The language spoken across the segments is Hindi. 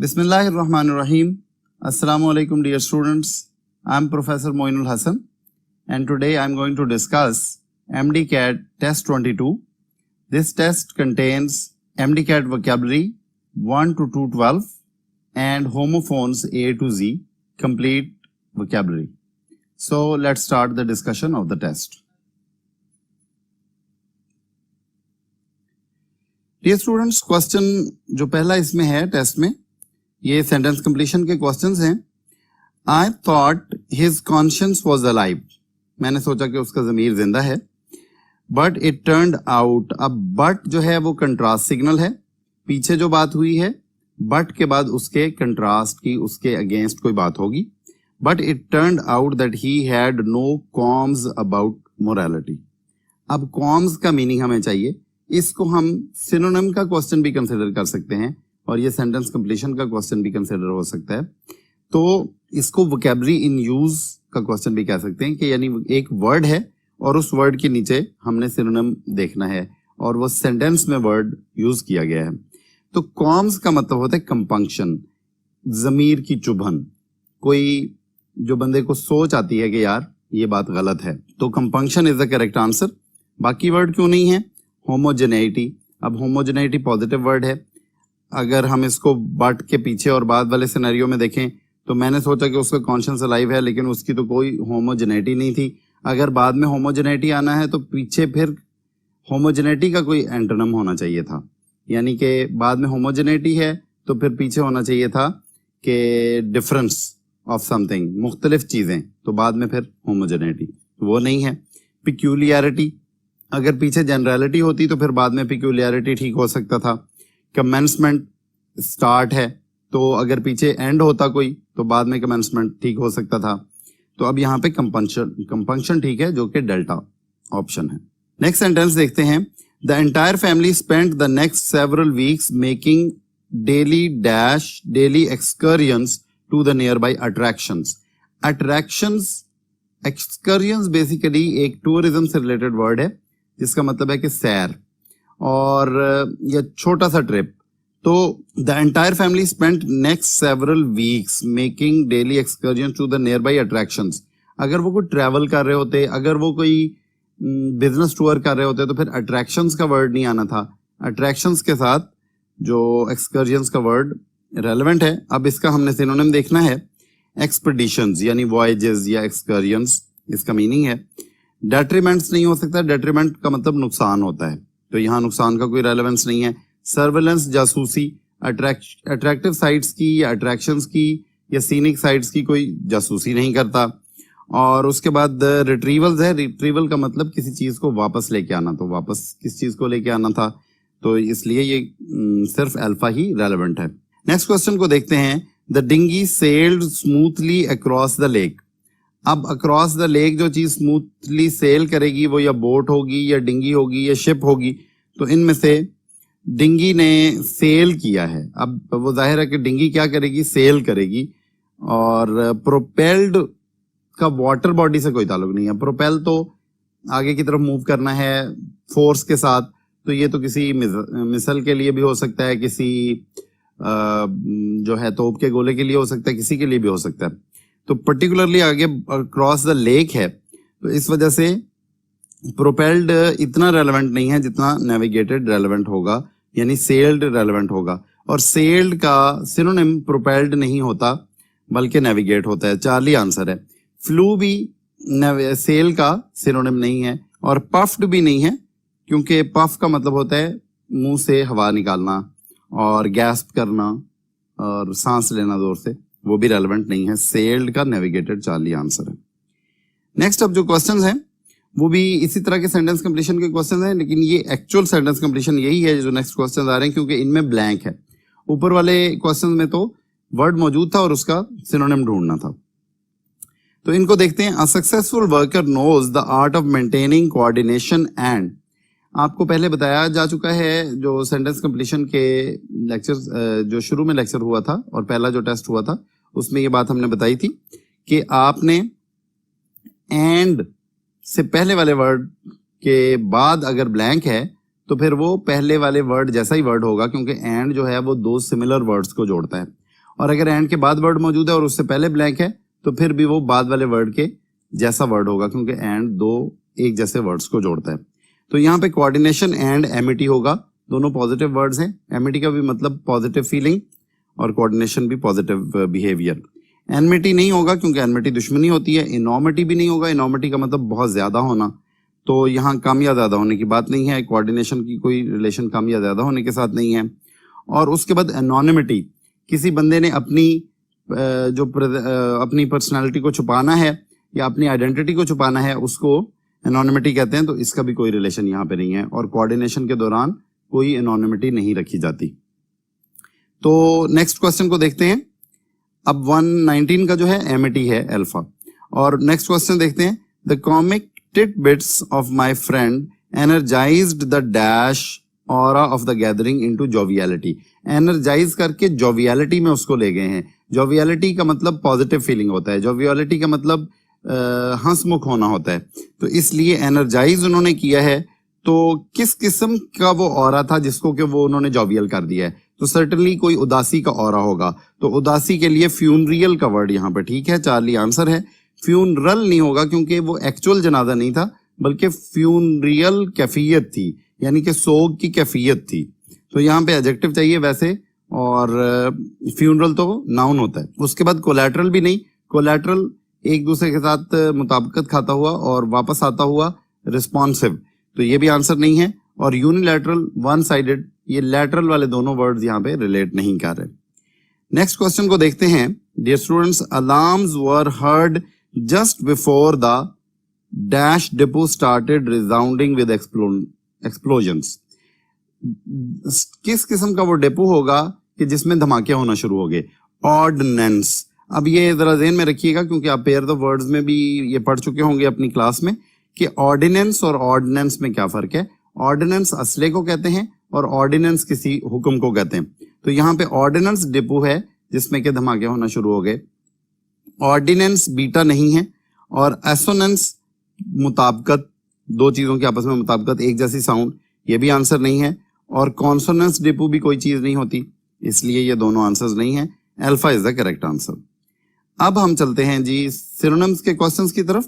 Bismillahirrahmanirrahim. Assalamu alaikum dear students. I am Professor Moinul Hassan and today I am going to discuss MDCAT Test 22. This test contains MDCAT vocabulary 1 to 212 and homophones A to Z complete vocabulary. So let's start the discussion of the test. Dear students, question जो पहला इसमें है टेस्ट में, ये सेंटेंस कंप्लीशन के क्वेश्चंस हैं. I thought his conscience was alive. मैंने सोचा कि उसका ज़मीर जिंदा है. But it turned out. अब बट जो है वो कंट्रास्ट सिग्नल है. पीछे जो बात हुई है बट के बाद उसके कंट्रास्ट की, उसके अगेंस्ट कोई बात होगी. But it turned out that he had no qualms about morality. अब क्वाल्म्स का मीनिंग हमें चाहिए. इसको हम सिनोनिम का क्वेश्चन भी कंसिडर कर सकते हैं और ये सेंटेंस कंप्लीशन का क्वेश्चन भी कंसिडर हो सकता है. तो इसको वोकैबुलरी इन यूज का क्वेश्चन भी कह सकते हैं कि यानी एक वर्ड है और उस वर्ड के नीचे हमने सिनोनिम देखना है और वो सेंटेंस में वर्ड यूज किया गया है. तो क्वाल्म्स का मतलब होता है कंपंक्शन, जमीर की चुभन. कोई जो बंदे को सोच आती है कि यार ये बात गलत है, तो compunction is the correct answer. बाकी वर्ड क्यों नहीं है? होमोजेनेइटी. अब होमोजेनेइटी पॉजिटिव वर्ड है. अगर हम इसको बट के पीछे और बाद वाले सिनेरियो में देखें तो मैंने सोचा कि उसका कॉन्शियस अलाइव है, लेकिन उसकी तो कोई होमोजेनेइटी नहीं थी. अगर बाद में होमोजेनेइटी आना है तो पीछे फिर होमोजेनेइटी का कोई एंटोनिम होना चाहिए था. यानी कि बाद में होमोजेनेइटी है तो फिर पीछे होना चाहिए था कि डिफरेंस ऑफ समथिंग, मुख्तलिफ चीज़ें, तो बाद में फिर होमोजेनेइटी. वो नहीं है. पिक्यूलियरिटी, अगर पीछे जनरलिटी होती तो फिर बाद में पिक्यूलियरिटी ठीक हो सकता था. कमेंसमेंट स्टार्ट है, तो अगर पीछे एंड होता कोई तो बाद में कमेंसमेंट ठीक हो सकता था. तो अब यहाँ पे कंपंक्शन ठीक है, जो कि डेल्टा ऑप्शन है. नेक्स्ट सेंटेंस देखते हैं. The entire family spent the next several weeks making daily excursions to the nearby attractions. Attractions, excursions basically एक टूरिज्म से रिलेटेड वर्ड है जिसका मतलब है कि सैर और या छोटा सा ट्रिप. तो the entire family spent next several weeks making daily excursion to the nearby attractions. अगर वो कोई ट्रैवल कर रहे होते, अगर वो कोई बिजनेस टूर कर रहे होते तो फिर अट्रैक्शंस का वर्ड नहीं आना था. अट्रैक्शंस के साथ जो एक्सकर्जन्स का वर्ड रेलेवेंट है. अब इसका हमने सिनोनिम देखना है. एक्सपेडिशंस यानी वॉयजेस या एक्सकर्जन्स, इसका मीनिंग है. डेट्रीमेंट्स नहीं हो सकता. डेट्रीमेंट का मतलब नुकसान होता है, तो यहाँ नुकसान का कोई रेलेवेंस नहीं है. सर्वेलेंस, जासूसी, अट्रैक्टिव साइट्स की या अट्रैक्शंस की या सीनिक साइट्स की कोई जासूसी नहीं करता. और उसके बाद रिट्रीवल्स है. रिट्रीवल का मतलब किसी चीज को वापस लेके आना, तो वापस किस चीज को लेके आना था, तो इसलिए ये सिर्फ अल्फा ही रेलेवेंट है. नेक्स्ट क्वेश्चन को देखते हैं. The dinghy sailed smoothly across the lake. अब अक्रॉस द लेक जो चीज स्मूथली सेल करेगी वो या बोट होगी या डिंगी होगी या शिप होगी. तो इनमें से डिंगी ने सेल किया है. अब वो जाहिर है कि डिंगी क्या करेगी? सेल करेगी. और प्रोपेल्ड का वाटर बॉडी से कोई ताल्लुक नहीं है. प्रोपेल तो आगे की तरफ मूव करना है फोर्स के साथ, तो ये तो किसी मिसाइल के लिए भी हो सकता है, किसी जो है तोप के गोले के लिए हो सकता है, किसी के लिए भी हो सकता है. तो पर्टिकुलरली आगे क्रॉस द लेक है, तो इस वजह से प्रोपेल्ड इतना रेलेवेंट नहीं है जितना नेविगेटेड रेलेवेंट होगा, यानी सेल्ड रेलेवेंट होगा. और सेल्ड का सिनोनिम प्रोपेल्ड नहीं होता बल्कि नेविगेट होता है. चार्ली आंसर है. फ्लू भी सेल का सिनोनिम नहीं है और पफ्ड भी नहीं है, क्योंकि पफ का मतलब होता है मुंह से हवा निकालना और गैस्प करना और सांस लेना जोर से, वो भी रेलेवेंट नहीं है. सेल्ड का नेविगेटेड चार्ली आंसर है. नेक्स्ट अब जो क्वेश्चंस हैं वो भी इसी तरह के सेंटेंस कंप्लीशन के क्वेश्चंस हैं, लेकिन ये एक्चुअल सेंटेंस कंप्लीशन यही है जो नेक्स्ट क्वेश्चंस आ रहे हैं, क्योंकि इनमें ब्लैंक है. ऊपर वाले क्वेश्चंस में तो वर्ड मौजूद था और उसका सिनोनिम ढूंढना था. तो इनको देखते हैं. A successful worker knows the art of maintaining coordination and. आपको पहले बताया जा चुका है जो सेंटेंस कंप्लीशन के लेक्चर जो शुरू में लेक्चर हुआ था और पहला जो टेस्ट हुआ था उसमें ये बात हमने बताई थी कि आपने एंड से पहले वाले वर्ड के बाद अगर ब्लैंक है तो फिर वो पहले वाले वर्ड जैसा ही वर्ड होगा, क्योंकि एंड जो है वो दो सिमिलर वर्ड्स को जोड़ता है. और अगर एंड के बाद वर्ड मौजूद है और उससे पहले ब्लैंक है तो फिर भी वो बाद वाले वर्ड के जैसा वर्ड होगा, क्योंकि एंड दो एक जैसे वर्ड्स को जोड़ता है। तो यहाँ पे कोऑर्डिनेशन एंड एमिटी होगा, दोनों पॉजिटिव वर्ड्स हैं। एमिटी का भी मतलब पॉजिटिव फीलिंग और कोऑर्डिनेशन भी पॉजिटिव बिहेवियर। एनमिटी नहीं होगा क्योंकि एनमिटी दुश्मनी होती है। इनॉमिटी भी नहीं होगा, इनॉमिटी का मतलब बहुत ज्यादा होना, तो यहाँ कम या ज्यादा होने की बात नहीं है। कोऑर्डिनेशन की कोई रिलेशन कम या ज्यादा होने के साथ नहीं है। और उसके बाद एनोनिमिटी, किसी बंदे ने अपनी पर्सनालिटी को छुपाना है या अपनी आइडेंटिटी को छुपाना है, उसको एनोनिमिटी कहते हैं। तो इसका भी कोई रिलेशन यहाँ पे नहीं है। और कोऑर्डिनेशन के दौरान कोई एनोनिमिटी नहीं रखी जाती। तो नेक्स्ट क्वेश्चन को देखते हैं। अब 119 का जो है एमिटी है अल्फा। और नेक्स्ट क्वेश्चन देखते हैं। The comic titbits of my friend energized the dash aura of the gathering into joviality. Energize करके जोवियलिटी में उसको ले गए हैं। जोवियलिटी का मतलब पॉजिटिव फीलिंग होता है, जोवियलिटी का मतलब हंसमुख होना होता है। तो इसलिए एनर्जाइज उन्होंने किया है। तो किस किस्म का वो ऑरा था जिसको कि वो उन्होंने जोवियल कर दिया है? तो सर्टनली कोई उदासी का ऑरा होगा। तो उदासी के लिए फ्यूनरियल का वर्ड यहाँ पे ठीक है, चार्ली आंसर है। फ्यूनरल नहीं होगा क्योंकि वो एक्चुअल जनाजा नहीं था, बल्कि फ्यूनरियल कैफियत थी, यानी कि सोग की कैफियत थी। तो यहाँ पे एडजेक्टिव चाहिए वैसे, और फ्यूनरल तो नाउन होता है। उसके बाद कोलैटरल भी नहीं। कोलैटरल एक दूसरे के साथ मुताबिकत खाता हुआ और वापस आता हुआ रिस्पॉन्सिव, तो ये भी आंसर नहीं है। और यूनिलैटरल, वन साइडेड, ये लैटरल वाले दोनों वर्ड्स यहाँ पे रिलेट नहीं कर रहे। नेक्स्ट क्वेश्चन को देखते हैं। Dear students, alarms were heard just before the dash depot started resounding with explosions. किस किस्म का वो डिपो होगा कि जिसमें धमाके होना शुरू हो गए? ऑर्डिनेंस। अब ये जरा ज़हन में रखिएगा क्योंकि आप पेयर द वर्ड्स में भी ये पढ़ चुके होंगे अपनी क्लास में कि ऑर्डिनेंस और ऑर्डिनेंस में क्या फर्क है। ऑर्डिनेंस असले को कहते हैं और ऑर्डिनेंस किसी हुक्म को कहते हैं। तो यहाँ पे ऑर्डिनेंस डिपो है जिसमें के धमाके होना शुरू हो गए। ऑर्डिनेंस बीटा नहीं है। और एसोनेंस मुताबिकत, दो चीजों की आपस में मुताबिकत, एक जैसी साउंड, ये भी आंसर नहीं है। और कॉन्सोनेंस डिपो भी कोई चीज नहीं होती, इसलिए ये दोनों आंसर्स नहीं है। Alpha is the correct answer. अब हम चलते हैं जी सिनोनिम्स के क्वेश्चंस की तरफ।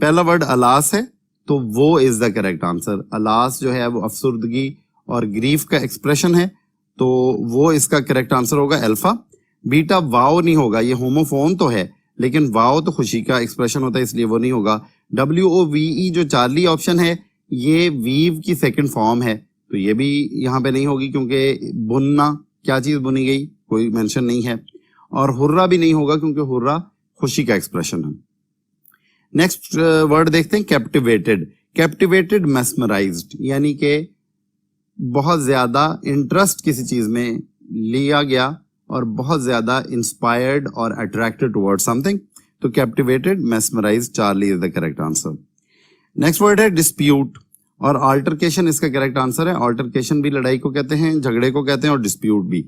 पहला वर्ड अलास है, तो वो is the correct answer. Alas जो है वो अफसुर्दगी और ग्रीफ का एक्सप्रेशन है, तो वो इसका करेक्ट आंसर होगा अल्फा। बीटा वाओ नहीं होगा, ये होमोफोन तो है लेकिन वाओ तो खुशी का एक्सप्रेशन होता है, इसलिए वो नहीं होगा। WOVE जो चार्ली ऑप्शन है, ये वीव की सेकंड फॉर्म है, तो ये भी यहाँ पे नहीं होगी क्योंकि बुनना, क्या चीज बुनी गई, कोई मेंशन नहीं है। और हुर्रा भी नहीं होगा क्योंकि हुर्रा खुशी का एक्सप्रेशन है। नेक्स्ट वर्ड देखते हैं, कैप्टिवेटेड। कैप्टिवेटेड मेस्मराइज्ड, यानी कि बहुत ज्यादा इंटरेस्ट किसी चीज में लिया गया और बहुत ज्यादा इंस्पायर्ड और अट्रैक्टेड टुवर्ड समथिंग। तो captivated, mesmerised, Charlie is the correct answer. Next word है डिस्प्यूट और अल्टरकेशन, इसका करेक्ट आंसर है। अल्टरकेशन भी लड़ाई को कहते हैं, झगड़े को कहते हैं, और डिस्प्यूट भी।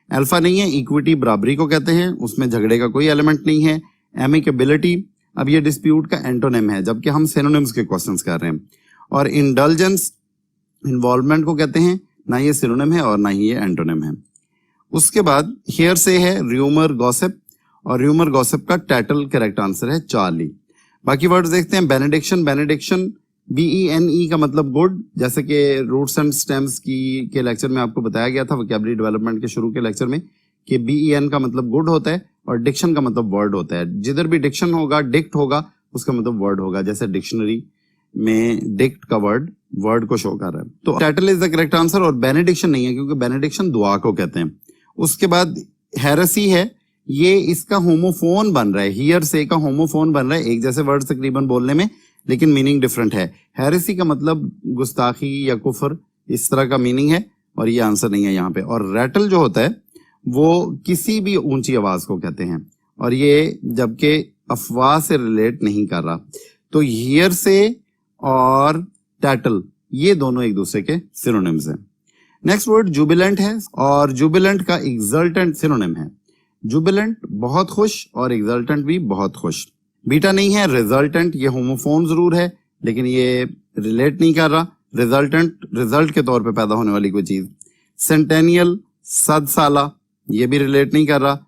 अल्फा नहीं है। इक्विटी बराबरी को कहते हैं, उसमें झगड़े का कोई एलिमेंट नहीं है। एमिकेबिलिटी, अब ये डिस्प्यूट का एंटोनिम है जबकि हम सिनोनिम्स के क्वेश्चंस कर रहे हैं। और इंडल्जेंस इन्वॉल्वमेंट को कहते हैं, ना ये सिनोनिम है और ना ही ये एंटोनिम है। उसके बाद हियर से है र्यूमर गॉसिप, और र्यूमर गॉसिप का टाइटल करेक्ट आंसर है चार्ली। बाकी वर्ड्स देखते हैं। बेनेडिक्शन, बेनेडिक्शन BENE का मतलब गुड, जैसे कि रूट्स एंड स्टेम्स की के लेक्चर में आपको बताया गया था, वोकैबुलरी डेवलपमेंट के शुरू के लेक्चर में, कि BEN का मतलब गुड होता है और डिक्शन का मतलब वर्ड होता है। जिधर भी डिक्शन होगा, डिक्ट होगा, उसका मतलब वर्ड होगा। जैसे डिक्शनरी में डिक्ट का वर्ड को शो कर रहा है। तो title is the correct answer. और बेनेडिक्शन नहीं है क्योंकि बेनेडिक्शन दुआ को कहते हैं। उसके बाद हेरेसी है, ये इसका होमोफोन बन रहा है, हियर से का होमोफोन बन रहा है, एक जैसे वर्ड तकरीबन बोलने में, लेकिन मीनिंग डिफरेंट है। हेरेसी का मतलब गुस्ताखी या कुफर, इस तरह का मीनिंग है, और ये आंसर नहीं है यहाँ पे। और रैटल जो होता है वो किसी भी ऊंची आवाज को कहते हैं, और ये जबकि अफवाह से रिलेट नहीं कर रहा। तो हियर से और टैटल, ये दोनों एक दूसरे के सिनोनिम्स हैं। नेक्स्ट वर्ड जुबिलेंट है, और जुबिलेंट का एक्सल्टेंट सिनोनिम है। जुबिलेंट बहुत खुश और एक्सल्टेंट भी बहुत खुश। बीटा नहीं है। रिजल्टेंट, ये होमोफोन जरूर है लेकिन ये रिलेट नहीं कर रहा। रिजल्टेंट रिजल्ट के तौर पे पैदा होने वाली कोई चीज। सेंटेनियल, 100 साला, ये भी रिलेट नहीं कर रहा।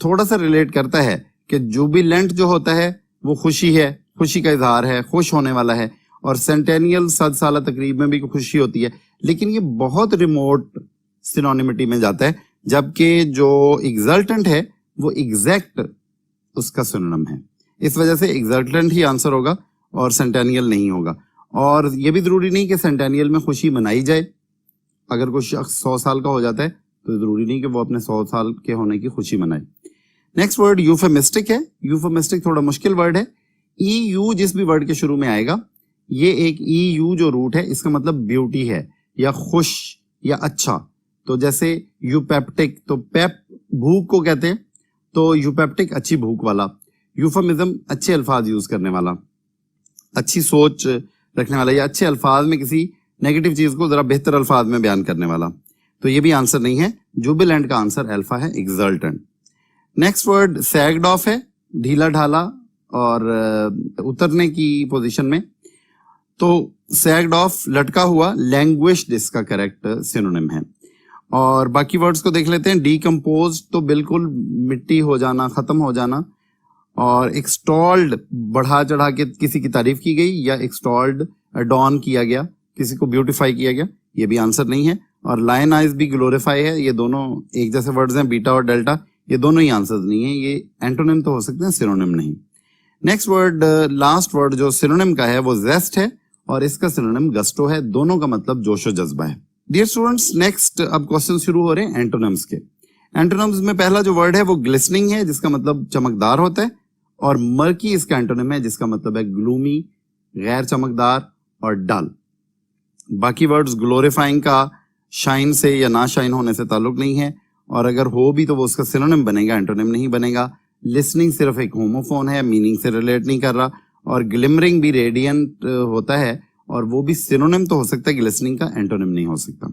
थोड़ा सा रिलेट करता है कि जुबिलेंट जो होता है वो खुशी है, खुशी का इजहार है, खुश होने वाला है, और सेंटेनियल 100 साल तकरीब में भी खुशी होती है, लेकिन ये बहुत रिमोट सिनोनिमिटी में जाता है, जबकि जो एग्जल्टेंट है वो एग्जैक्ट उसका सिनोनिम है। इस वजह से एग्जल्टेंट ही आंसर होगा और सेंटेनियल नहीं होगा। और ये भी जरूरी नहीं कि सेंटेनियल में खुशी मनाई जाए। अगर कोई शख्स 100 साल का हो जाता है तो जरूरी नहीं कि वो अपने 100 साल के होने की खुशी मनाए। नेक्स्ट वर्ड यूफेमिस्टिक है। यूफेमिस्टिक थोड़ा मुश्किल वर्ड है। EU जिस भी वर्ड के शुरू में आएगा, ये एक EU जो रूट है इसका मतलब ब्यूटी है या खुश या अच्छा। तो जैसे यूपेप्टिक, तो पेप भूख को कहते हैं, तो यूपेप्टिक अच्छी भूख वाला। यूफेमिज्म अच्छे अल्फाज यूज करने वाला, अच्छी सोच रखने वाला, या अच्छे अल्फाज में किसी नेगेटिव चीज को जरा बेहतर अल्फाज में बयान करने वाला। तो ये भी आंसर नहीं है। जुबिलेंट का आंसर अल्फा है, एग्जल्टेंट। नेक्स्ट वर्ड सैग्ड ऑफ है, ढीला ढाला और उतरने की पोजीशन में। तो सैग्ड ऑफ लटका हुआ, लैंग्वेज्ड इसका करेक्ट सिनोनिम है। और बाकी वर्ड्स को देख लेते हैं। डीकम्पोज तो बिल्कुल मिट्टी हो जाना, खत्म हो जाना। और एक्सटॉल्ड बढ़ा चढ़ा के किसी की तारीफ की गई, या एक्सटॉल्ड अडॉन किया गया, किसी को ब्यूटिफाई किया गया, ये भी आंसर नहीं है। और लायनाइज भी ग्लोरीफाई है, ये दोनों एक जैसे वर्ड्स हैं, बीटा और डेल्टा, ये दोनों ही आंसर नहीं है। ये एंटोनिम तो हो सकते हैं, सिनोनिम नहीं। नेक्स्ट वर्ड, लास्ट वर्ड जो सिनोनिम का है वो जेस्ट है, और इसका सिनोनिम गस्टो है। दोनों का मतलब जोशो जज्बा है। डियर स्टूडेंट्स, नेक्स्ट अब क्वेश्चन शुरू हो रहे हैं एंटोनिम्स के। एंटोनिम्स में पहला जो वर्ड है वो ग्लिसनिंग है, जिसका मतलब चमकदार होता है, और मर्की इसका एंटोनिम है, जिसका मतलब है ग्लूमी, गैर चमकदार और डल। बाकी वर्ड्स, ग्लोरीफाइंग का शाइन से या ना शाइन होने से ताल्लुक नहीं है, और अगर हो भी तो वो उसका सिनोनिम बनेगा, एंटोनिम नहीं बनेगा। लिसनिंग सिर्फ एक होमोफोन है, मीनिंग से रिलेट नहीं कर रहा। और ग्लिमरिंग भी रेडियंट होता है, और वो भी सिनोनिम तो हो सकता है, ग्लिसनिंग का एंटोनिम नहीं हो सकता।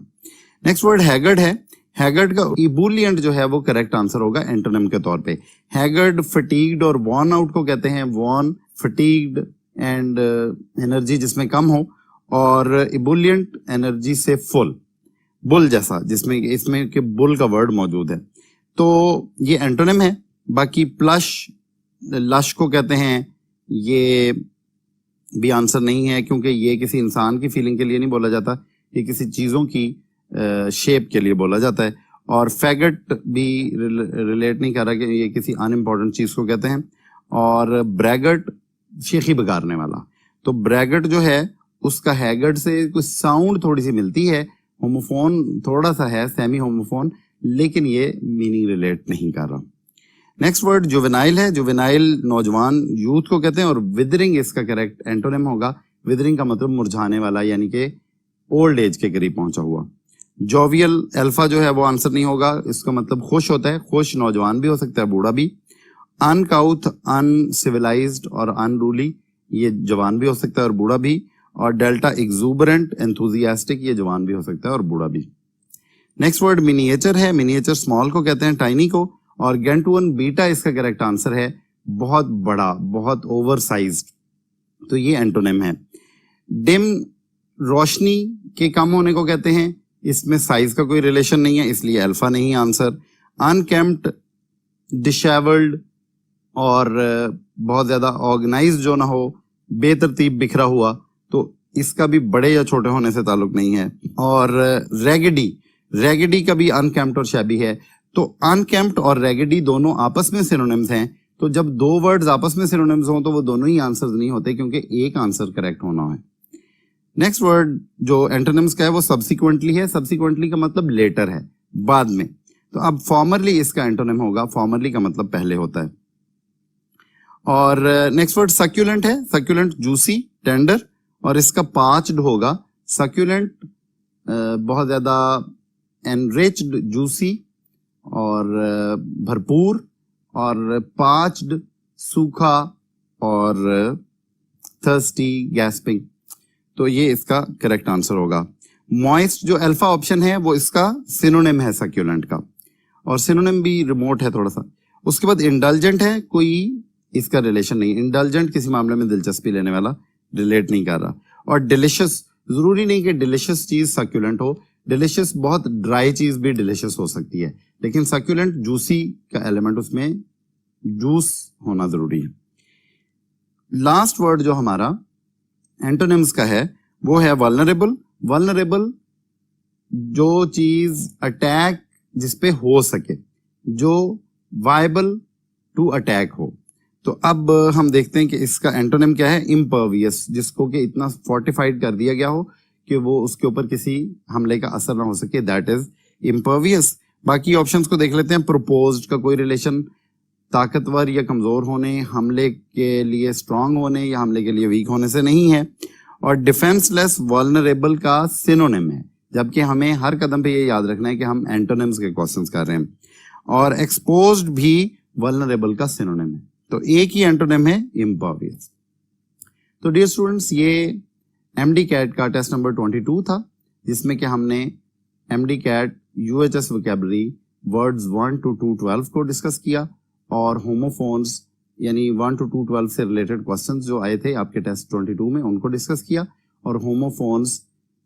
नेक्स्ट वर्ड हैगर्ड है। हैगर्ड का इबुलियंट जो है वो करेक्ट आंसर होगा एंटोनिम के तौर पे। हैगर्ड, फटीग्ड और वॉर्न आउट को कहते हैं। वॉर्न, फटीग्ड एंड एनर्जी जिसमें कम हो, और इबुलियंट एनर्जी से फुल, बुल जैसा, जिसमें इसमें के बुल का वर्ड मौजूद है। तो ये एंटोनिम है। बाकी प्लश, लश को कहते हैं, ये भी आंसर नहीं है, क्योंकि ये किसी इंसान की फीलिंग के लिए नहीं बोला जाता, ये किसी चीजों की शेप के लिए बोला जाता है। और फैगट भी रिलेट नहीं कर रहा कि ये किसी अनइम्पॉर्टेंट चीज को कहते हैं। और ब्रैगट, शेखी बिगाड़ने वाला। तो ब्रैगट जो है उसका हैगट से कुछ साउंड थोड़ी सी मिलती है, होमोफोन थोड़ा सा है, सेमी होमोफोन, लेकिन ये मीनिंग रिलेट नहीं कर रहा। नेक्स्ट वर्ड जुवेनाइल है। जुवेनाइल नौजवान, यूथ को कहते हैं, और विदरिंग इसका करेक्ट एंटोनिम होगा। विदरिंग का मतलब मुरझाने वाला, यानी कि ओल्ड एज के करीब पहुंचा हुआ। जोवियल, अल्फा जो है वो आंसर नहीं होगा, इसका मतलब खुश होता है। खुश नौजवान भी हो सकता है, बूढ़ा भी। अनकाउथ, अनसिविलाइज्ड और अनरूली, ये जवान भी हो सकता है और बूढ़ा भी। और डेल्टा, एक्सूबरेंट, एंथुजियास्टिक, ये जवान भी हो सकता है और बूढ़ा भी। नेक्स्ट वर्ड मिनिएचर है। मिनिएचर स्मॉल को कहते हैं, टाइनी को। और गेंटुअन, बीटा इसका करेक्ट आंसर है, बहुत बड़ा, बहुत ओवर साइज्ड, तो ये एंटोनिम है। डिम, रोशनी के कम होने को कहते हैं, इसमें साइज का कोई रिलेशन नहीं है, इसलिए अल्फा नहीं आंसर। अनकेम्प्ड, डिशेवल्ड और बहुत ज्यादा ऑर्गेनाइज्ड जो ना हो, बेतरतीब, बिखरा हुआ, तो इसका भी बड़े या छोटे होने से ताल्लुक नहीं है। और रैगडी, रैगडी का भी अनकेम्प्ड और शैबी है। तो अनकेम्प्ड और रैगडी दोनों आपस में सिनोनिम्स हैं, तो जब दो वर्ड्स आपस में सिनोनिम्स हों तो वो दोनों ही आंसर्स नहीं होते, क्योंकि एक आंसर करेक्ट होना है। नेक्स्ट वर्ड जो एंटोनिम्स का है वो सब्सिक्वेंटली है। सब्सिक्वेंटली का मतलब लेटर है, बाद में। तो अब फॉर्मरली इसका एंटोनिम होगा। फॉर्मरली का मतलब पहले होता है। और नेक्स्ट वर्ड सक्यूलेंट है। सक्यूलेंट जूसी, टेंडर, और इसका पाच्ड होगा। सक्यूलेंट बहुत ज्यादा एनरिच्ड, जूसी और भरपूर, और पाच्ड सूखा, और थर्स्टी, गैस्पिंग, तो ये इसका करेक्ट आंसर होगा। मॉइस्ट जो अल्फा ऑप्शन है वो इसका सिनोनिम है सक्यूलेंट का, और सिनोनिम भी रिमोट है थोड़ा सा। उसके बाद इंडल्जेंट है, कोई इसका रिलेशन नहीं। इंडल्जेंट किसी मामले में दिलचस्पी लेने वाला, रिलेट नहीं कर रहा। और डिलिशियस, जरूरी नहीं कि डिलिशियस चीज सक्यूलेंट हो, डिलिशियस, बहुत ड्राई चीज भी डिलिशियस हो सकती है, लेकिन सक्यूलेंट जूसी का एलिमेंट उसमें जूस होना जरूरी है। लास्ट वर्ड जो हमारा एंटोनिम्स का है वो है वल्नरेबल। वल्नरेबल जो चीज अटैक जिसपे हो सके, जो वायबल टू अटैक हो। तो अब हम देखते हैं कि इसका एंटोनिम क्या है, इम्पर्वियस, जिसको कि इतना फोर्टिफाइड कर दिया गया हो कि वो उसके ऊपर किसी हमले का असर ना हो सके, दैट इज इम्पर्वियस। बाकी ऑप्शंस को देख लेते हैं। प्रोपोज्ड का कोई रिलेशन ताकतवर या कमजोर होने, हमले के लिए स्ट्रांग होने या हमले के लिए वीक होने से नहीं है। और डिफेंसलेस वल्नरेबल का सिनोनिम है, जबकि हमें हर कदम पे ये याद रखना है कि हम एंटोनिम्स के क्वेश्चंस कर रहे हैं। और एक्सपोज्ड भी वल्नरेबल का सिनोनिम है, तो एक ही एंटोनिम है इम्पर्वियस। तो डियर स्टूडेंट्स, ये एमडी कैट का टेस्ट नंबर 22 था, जिसमें कि हमने MD CAT UHS vocabulary words 1 to 212 को डिस्कस किया, और होमोफोन्स यानी 1 to 212 से रिलेटेड क्वेश्चंस जो आए थे आपके टेस्ट 22 में उनको डिस्कस किया, और homophones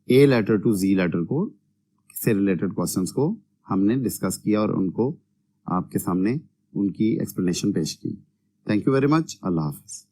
A letter to G letter को से रिलेटेड क्वेश्चंस को हमने डिस्कस किया और उनको आपके सामने उनकी एक्सप्लेनेशन पेश की। Thank you very much. Allah Hafiz.